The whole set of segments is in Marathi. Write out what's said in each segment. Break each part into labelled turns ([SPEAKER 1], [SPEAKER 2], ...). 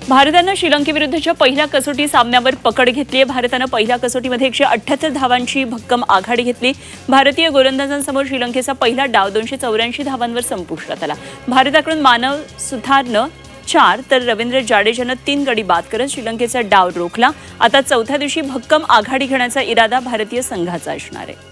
[SPEAKER 1] भारतानं श्रीलंकेविरुद्धच्या पहिल्या कसोटी सामन्यावर पकड घेतली आहे. भारतानं पहिल्या कसोटीमध्ये 178 धावांची भक्कम आघाडी घेतली. भारतीय गोलंदाजांसमोर श्रीलंकेचा पहिला डाव 284 धावांवर संपुष्टात आला. भारताकडून मानव सुथारनं 4 तर रवींद्र जाडेजानं 3 गडी बाद करत श्रीलंकेचा डाव रोखला. आता चौथ्या दिवशी भक्कम आघाडी घेण्याचा इरादा भारतीय संघाचा असणार आहे.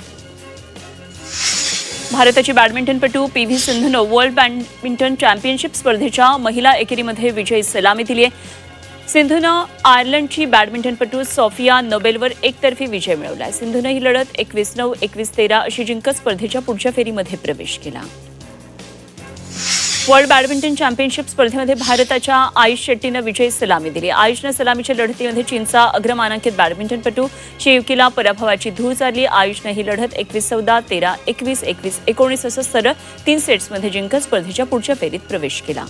[SPEAKER 1] भारताची बॅडमिंटनपटू पी.व्ही. सिंधूनं वर्ल्ड बॅडमिंटन चॅम्पियनशिप स्पर्धेच्या महिला एकेरीमध्ये विजयी सलामी दिली आहे. सिंधूनं आयर्लंडची बॅडमिंटनपटू सोफिया नोबेलवर एकतर्फी विजय मिळवला आहे. सिंधूनं ही लढत 21-9, 21-13 अशी जिंकत स्पर्धेच्या पुढच्या फेरीमध्ये प्रवेश केला. वर्ल्ड बॅडमिंटन चॅम्पियनशिप स्पर्धेमध्ये भारताच्या आयुष शेट्टीनं विजयी सलामी दिली. आयुषनं सलामीच्या लढतीमध्ये चीनचा अग्रमानांकित बॅडमिंटनपटू शिवकीला पराभवाची धूळ चालली. आयुषनं ही लढत 21-14, 13-21, 21-19 असं सरळ 3 सेट्समध्ये जिंकत स्पर्धेच्या पुढच्या फेरीत प्रवेश केला.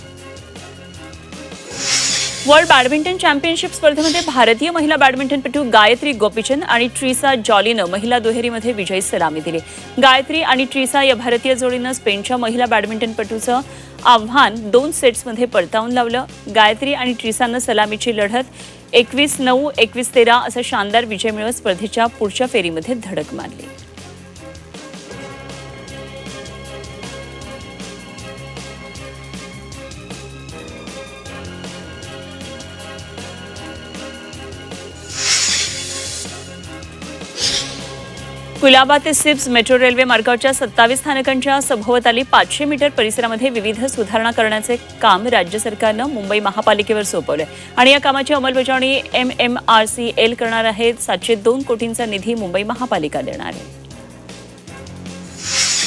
[SPEAKER 1] वर्ल्ड बॅडमिंटन चॅम्पियनशिप स्पर्धेमध्ये भारतीय महिला बॅडमिंटनपटू गायत्री गोपीचंद आणि ट्रिसा जॉलीनं महिला दुहेरीमध्ये विजयी सलामी दिली. गायत्री आणि ट्रिसा या भारतीय जोडीनं स्पेनच्या महिला बॅडमिंटनपटूचं आव्हान 2 सेट्समध्ये परतावून लावलं. गायत्री आणि ट्रिसानं सलामीची लढत 21-9, 21-13 असा शानदार विजय मिळवत स्पर्धेच्या पुढच्या फेरीमध्ये धडक मारली. कुलाबा ते सिप्स मेट्रो रेल्वे मार्गावरच्या 27 स्थानकांच्या सभोवताली 500 मीटर परिसरामध्ये विविध सुधारणा करण्याचे काम राज्य सरकारनं मुंबई महापालिकेवर सोपवले आणि या कामाची अंमलबजावणी MMRCL करणार आहे. 702 कोटींचा निधी मुंबई महापालिका देणार आहे.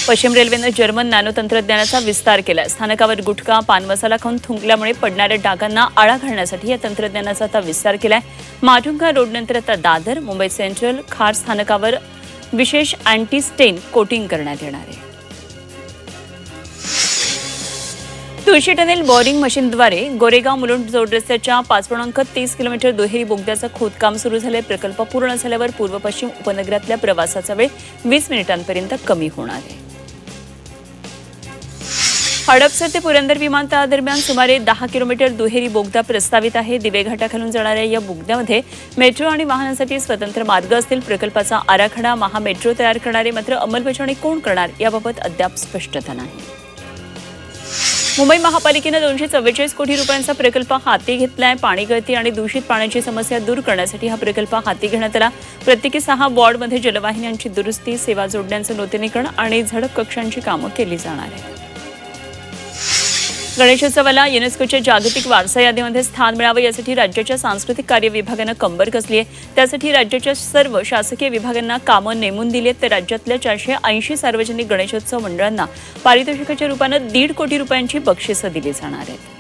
[SPEAKER 1] पश्चिम रेल्वेनं जर्मन नॅनो तंत्रज्ञानाचा विस्तार केला. स्थानकावर गुटखा पान मसाला खाऊन थुंकल्यामुळे पडणाऱ्या डागांना आळा घालण्यासाठी या तंत्रज्ञानाचा आता विस्तार केलाय. माटुंगा रोडनंतर आता दादर, मुंबई सेंट्रल, खार स्थानकावर विशेष अँटी स्टेन कोटिंग करण्यात येणार आहे. तुळशी टनेल बोअरिंग मशीनद्वारे गोरेगाव मुलुंड जोड रस्त्याच्या 5.30 किलोमीटर दुहेरी बोगद्याचं खोदकाम सुरू झालंय. प्रकल्प पूर्ण झाल्यावर पूर्व पश्चिम उपनगरातल्या प्रवासाचा वेळ 20 मिनिटांपर्यंत कमी होणार आहे. हडपसर ते पुरंदर विमानतळादरम्यान सुमारे 10 किलोमीटर दुहेरी बोगदा प्रस्तावित आहे. दिवे घाटाखालून जाणाऱ्या या बोगद्यामध्ये मेट्रो आणि वाहनांसाठी स्वतंत्र मार्ग असतील. प्रकल्पाचा आराखडा महामेट्रो तयार करणारे, मात्र अंमलबजावणी कोण करणार याबाबत अद्याप स्पष्टता नाही. मुंबई महापालिकेनं 244 कोटी रुपयांचा प्रकल्प हाती घेतलाय. पाणी गळती आणि दूषित पाण्याची समस्या दूर करण्यासाठी हा प्रकल्प हाती घेण्यात आला. प्रत्येकी 6 वॉर्डमध्ये जलवाहिन्यांची दुरुस्ती, सेवा जोडण्यांचं नूतनीकरण आणि झडप कक्षांची कामं केली जाणार आहेत. गणेशोत्सवाला युनेस्कोच्या जागतिक वारसा यादीमध्ये स्थान मिळावं यासाठी राज्याच्या सांस्कृतिक कार्य विभागानं कंबर कसली आहे. त्यासाठी राज्याच्या सर्व शासकीय विभागांना कामं नेमून दिली आहेत. तर राज्यातल्या 480 सार्वजनिक गणेशोत्सव मंडळांना पारितोषिकाच्या रूपानं 1.5 कोटी रुपयांची बक्षिसं दिली जाणार आहेत.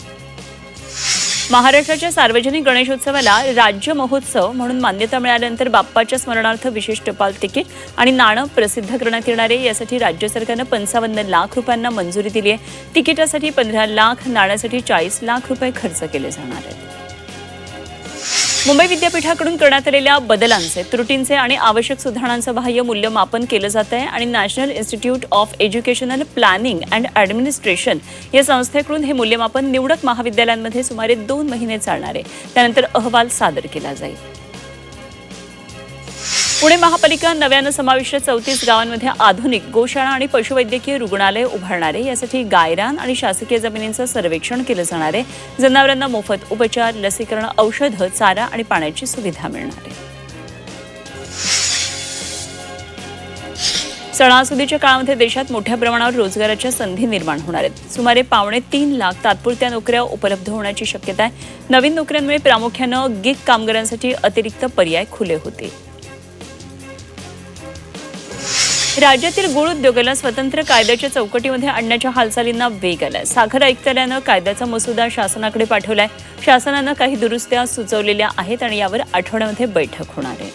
[SPEAKER 1] महाराष्ट्राच्या सार्वजनिक गणेशोत्सवाला राज्य महोत्सव म्हणून मान्यता मिळाल्यानंतर बाप्पाच्या स्मरणार्थ विशेष टपाल तिकीट आणि नाणं प्रसिद्ध करण्यात येणार आहे. यासाठी राज्य सरकारनं 55 लाख रुपयांना मंजुरी दिली आहे. तिकिटासाठी 15 लाख, नाण्यासाठी 40 लाख रुपये खर्च केले जाणार आहेत. मुंबई विद्यापीठाकडून करण्यात आलेल्या बदलांचे, त्रुटींचे आणि आवश्यक सुधारणांचं बाह्य मूल्यमापन केलं जात आहे आणि national institute of educational planning and administration या संस्थेकडून हे मूल्यमापन निवडक महाविद्यालयांमध्ये सुमारे 2 महिने चालणार आहे. त्यानंतर अहवाल सादर केला जाईल. पुणे महापालिका नव्यानं समाविष्ट 34 गावांमध्ये आधुनिक गोशाळा आणि पशुवैद्यकीय रुग्णालय उभारणार आहे. यासाठी गायरान आणि शासकीय जमिनींचं सर्वेक्षण केलं जाणार आहे. जनावरांना मोफत उपचार, लसीकरण, औषधं, चारा आणि पाण्याची सुविधा मिळणार आहे. सणासुदीच्या काळामध्ये देशात मोठ्या प्रमाणावर रोजगाराच्या संधी निर्माण होणार आहेत. सुमारे 2.25 लाख तात्पुरत्या नोकऱ्या उपलब्ध होण्याची शक्यता आहे. नवीन नोकऱ्यांमुळे प्रामुख्यानं गिग कामगारांसाठी अतिरिक्त पर्याय खुले होतील. राज्यातील गूळ उद्योगाला स्वतंत्र कायद्याच्या चौकटीमध्ये आणण्याच्या हालचालींना वेग आलाय. साखर आयुक्तालयानं कायद्याचा मसुदा शासनाकडे पाठवलाय. शासनानं काही दुरुस्त्या सुचवलेल्या आहेत आणि यावर आठवड्यामध्ये बैठक होणार आहे.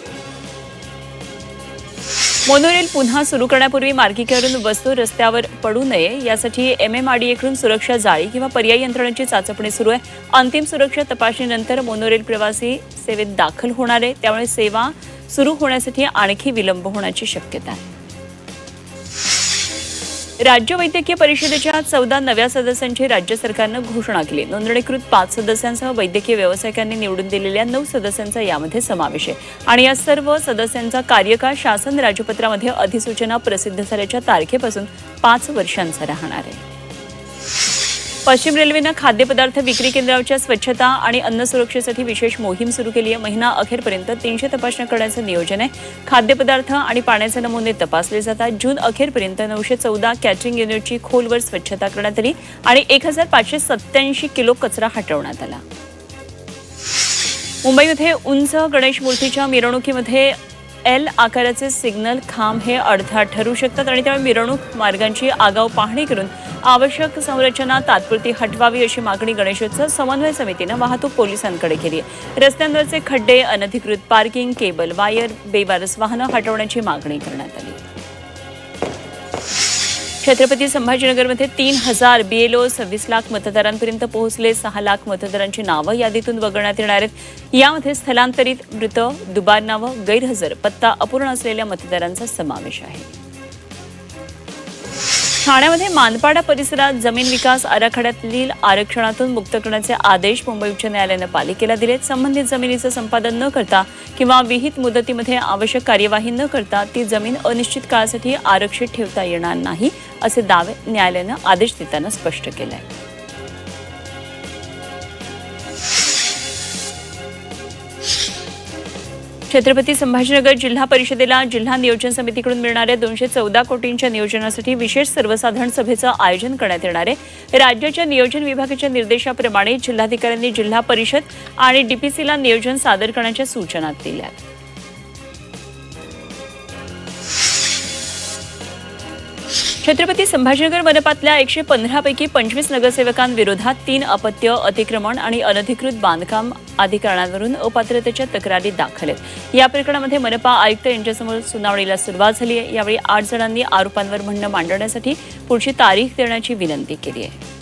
[SPEAKER 1] मोनोरेल पुन्हा सुरू करण्यापूर्वी मार्गिकेवरून वस्तू रस्त्यावर पडू नये यासाठी MMRDAकडून सुरक्षा जाळी किंवा पर्यायी यंत्रणेची चाचपणी सुरू आहे. अंतिम सुरक्षा तपासणीनंतर मोनोरेल प्रवासी सेवेत दाखल होणार आहे. त्यामुळे सेवा सुरू होण्यासाठी आणखी विलंब होण्याची शक्यता आहे. राज्य वैद्यकीय परिषदेच्या 14 नव्या सदस्यांची राज्य सरकारनं घोषणा केली. नोंदणीकृत 5 सदस्यांसह वैद्यकीय व्यावसायिकांनी निवडून दिलेल्या 9 सदस्यांचा यामध्ये समावेश आहे आणि या सर्व सदस्यांचा कार्यकाळ शासन राजपत्रामध्ये अधिसूचना प्रसिद्ध झाल्याच्या तारखेपासून 5 वर्षांचा राहणार आहे. पश्चिम रेल्वेनं खाद्यपदार्थ विक्री केंद्रावरच्या स्वच्छता आणि अन्न सुरक्षेसाठी विशेष मोहीम सुरू केली आहे. महिना अखेरपर्यंत 300 तपासण्या करण्याचं नियोजन आहे. खाद्यपदार्थ आणि पाण्याचे नमुने तपासले जातात. जून अखेरपर्यंत 914 कॅटरिंग युनिटची खोलवर स्वच्छता करण्यात आली आणि 1587 किलो कचरा हटवण्यात आला. मुंबईमध्ये उंच गणेश मूर्तीच्या मिरवणुकीमध्ये एल आकाराचे सिग्नल खांब हे अडथळा ठरू शकतात आणि त्यामुळे मिरवणूक मार्गांची आगाऊ पाहणी करून आवश्यक संरचना तात्पुरती हटवावी अशी मागणी गणेशोत्सव समन्वय समितीनं वाहतूक पोलिसांकडे केली आहे. रस्त्यांवरचे खड्डे, अनधिकृत पार्किंग, केबल वायर, बेवारस वाहनं हटवण्याची मागणी करण्यात आली. छत्रपती संभाजीनगरमध्ये 3000 BLO 26 लाख मतदारांपर्यंत पोहोचले. 6 लाख मतदारांची नावं यादीतून वगळण्यात येणार आहेत. यामध्ये स्थलांतरित, मृत, दुबार नावं, गैरहजर, पत्ता अपूर्ण असलेल्या मतदारांचा समावेश आहे. ठाण्यामध्ये मानपाडा परिसरात जमीन विकास आराखड्यातील आरक्षणातून मुक्त करण्याचे आदेश मुंबई उच्च न्यायालयानं पालिकेला दिलेत. संबंधित जमिनीचं संपादन न करता किंवा विहित मुदतीमध्ये आवश्यक कार्यवाही न करता ती जमीन अनिश्चित काळासाठी आरक्षित ठेवता येणार नाही असे दावे न्यायालयानं आदेश देताना स्पष्ट केले आहे. छत्रपती संभाजीनगर जिल्हा परिषदेला जिल्हा नियोजन समितीकडून मिळणाऱ्या 214 कोटींच्या नियोजनासाठी विशेष सर्वसाधारण सभेचं आयोजन करण्यात येणार आहे. राज्याच्या नियोजन विभागाच्या निर्देशाप्रमाणे जिल्हाधिकाऱ्यांनी जिल्हा परिषद आणि DPCला नियोजन सादर करण्याच्या सूचना दिल्या. छत्रपती संभाजीनगर मनपातल्या 115 पैकी 25 नगरसेवकांविरोधात 3 अपत्य, अतिक्रमण आणि अनधिकृत बांधकाम आदी कारणांवरून अपात्रतेच्या तक्रारी दाखल आहेत. या प्रकरणामध्ये मनपा आयुक्त यांच्यासमोर सुनावणीला सुरुवात झाली आहे. यावेळी 8 जणांनी आरोपांवर म्हणणं मांडण्यासाठी पुढची तारीख देण्याची विनंती केली आहे.